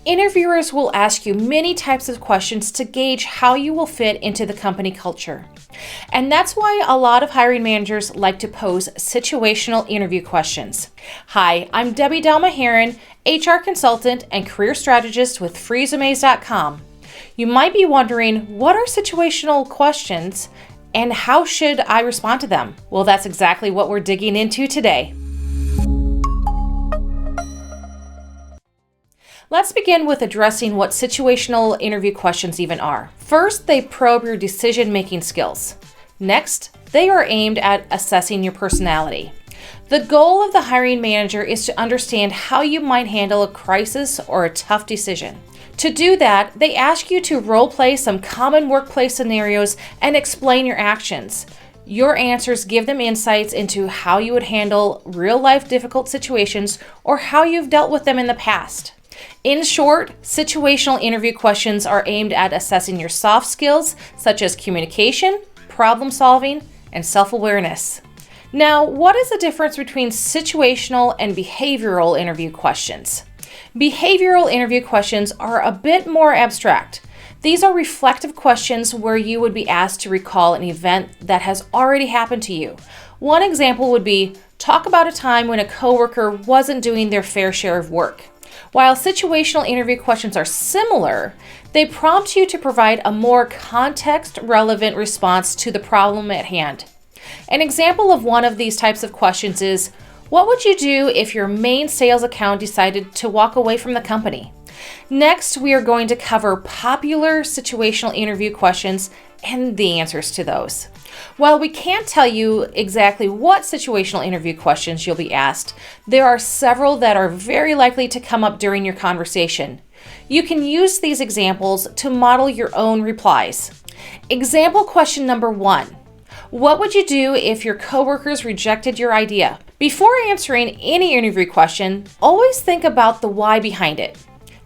Interviewers will ask you many types of questions to gauge how you will fit into the company culture. And that's why a lot of hiring managers like to pose situational interview questions. Hi, I'm Debi Douma-Herren, HR consultant and career strategist with Freesumes.com. You might be wondering, what are situational questions and how should I respond to them? Well, that's exactly what we're digging into today. Let's begin with addressing what situational interview questions even are. First, they probe your decision-making skills. Next, they are aimed at assessing your personality. The goal of the hiring manager is to understand how you might handle a crisis or a tough decision. To do that, they ask you to role-play some common workplace scenarios and explain your actions. Your answers give them insights into how you would handle real-life difficult situations or how you've dealt with them in the past. In short, situational interview questions are aimed at assessing your soft skills, such as communication, problem solving, and self-awareness. Now, what is the difference between situational and behavioral interview questions? Behavioral interview questions are a bit more abstract. These are reflective questions where you would be asked to recall an event that has already happened to you. One example would be, talk about a time when a coworker wasn't doing their fair share of work. While situational interview questions are similar, they prompt you to provide a more context-relevant response to the problem at hand. An example of one of these types of questions is, what would you do if your main sales account decided to walk away from the company? Next, we are going to cover popular situational interview questions and the answers to those. While we can't tell you exactly what situational interview questions you'll be asked, there are several that are very likely to come up during your conversation. You can use these examples to model your own replies. Example question number 1. What would you do if your coworkers rejected your idea? Before answering any interview question, always think about the why behind it.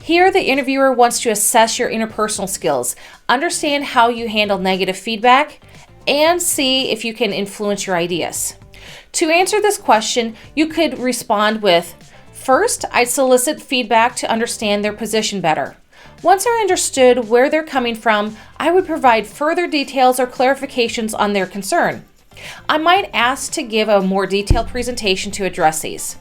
Here, the interviewer wants to assess your interpersonal skills, understand how you handle negative feedback, and see if you can influence your ideas. To answer this question, you could respond with, first, I'd solicit feedback to understand their position better. Once I understood where they're coming from, I would provide further details or clarifications on their concern. I might ask to give a more detailed presentation to address these.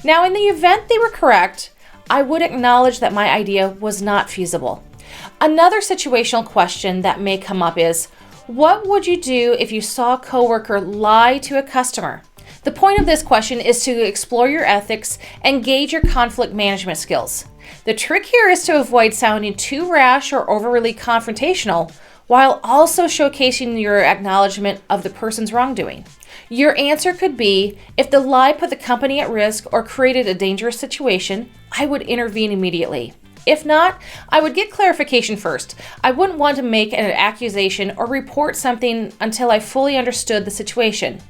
Now, in the event they were correct, I would acknowledge that my idea was not feasible. Another situational question that may come up is, what would you do if you saw a coworker lie to a customer? The point of this question is to explore your ethics and gauge your conflict management skills. The trick here is to avoid sounding too rash or overly confrontational, while also showcasing your acknowledgement of the person's wrongdoing. Your answer could be, if the lie put the company at risk or created a dangerous situation, I would intervene immediately. If not, I would get clarification first. I wouldn't want to make an accusation or report something until I fully understood the situation.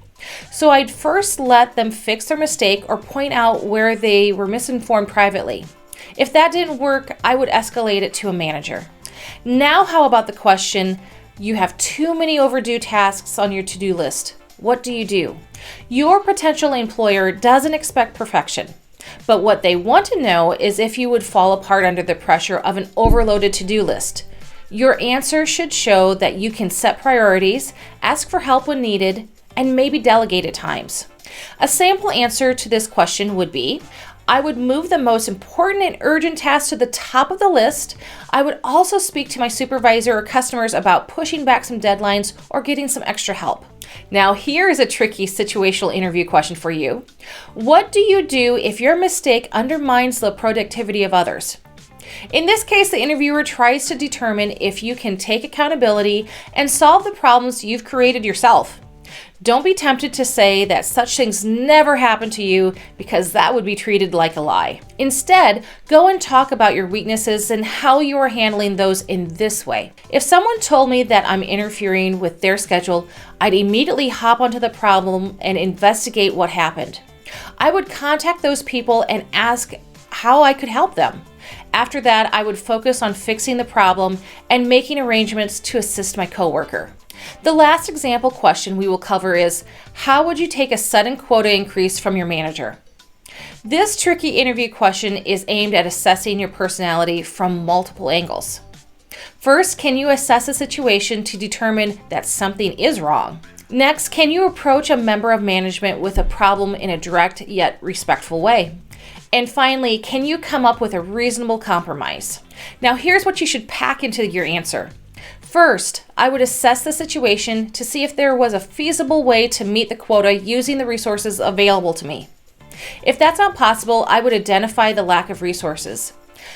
So I'd first let them fix their mistake or point out where they were misinformed privately. If that didn't work, I would escalate it to a manager. Now, how about the question, you have too many overdue tasks on your to-do list. What do you do? Your potential employer doesn't expect perfection, but what they want to know is if you would fall apart under the pressure of an overloaded to-do list. Your answer should show that you can set priorities, ask for help when needed, and maybe delegate at times. A sample answer to this question would be, I would move the most important and urgent tasks to the top of the list. I would also speak to my supervisor or customers about pushing back some deadlines or getting some extra help. Now, here is a tricky situational interview question for you. What do you do if your mistake undermines the productivity of others? In this case, the interviewer tries to determine if you can take accountability and solve the problems you've created yourself. Don't be tempted to say that such things never happen to you, because that would be treated like a lie. Instead, go and talk about your weaknesses and how you are handling those in this way. If someone told me that I'm interfering with their schedule, I'd immediately hop onto the problem and investigate what happened. I would contact those people and ask how I could help them. After that, I would focus on fixing the problem and making arrangements to assist my coworker. The last example question we will cover is, how would you take a sudden quota increase from your manager? This tricky interview question is aimed at assessing your personality from multiple angles. First, can you assess a situation to determine that something is wrong? Next, can you approach a member of management with a problem in a direct yet respectful way? And finally, can you come up with a reasonable compromise? Now, here's what you should pack into your answer. First, I would assess the situation to see if there was a feasible way to meet the quota using the resources available to me. If that's not possible, I would identify the lack of resources.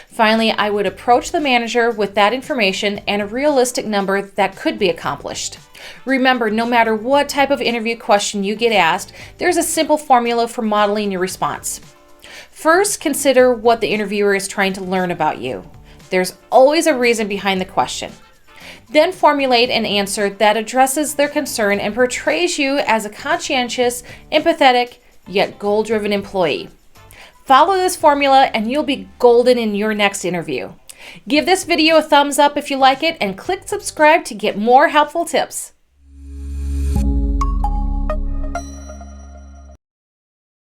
Finally, I would approach the manager with that information and a realistic number that could be accomplished. Remember, no matter what type of interview question you get asked, there's a simple formula for modeling your response. First, consider what the interviewer is trying to learn about you. There's always a reason behind the question. Then formulate an answer that addresses their concern and portrays you as a conscientious, empathetic, yet goal-driven employee. Follow this formula and you'll be golden in your next interview. Give this video a thumbs up if you like it and click subscribe to get more helpful tips.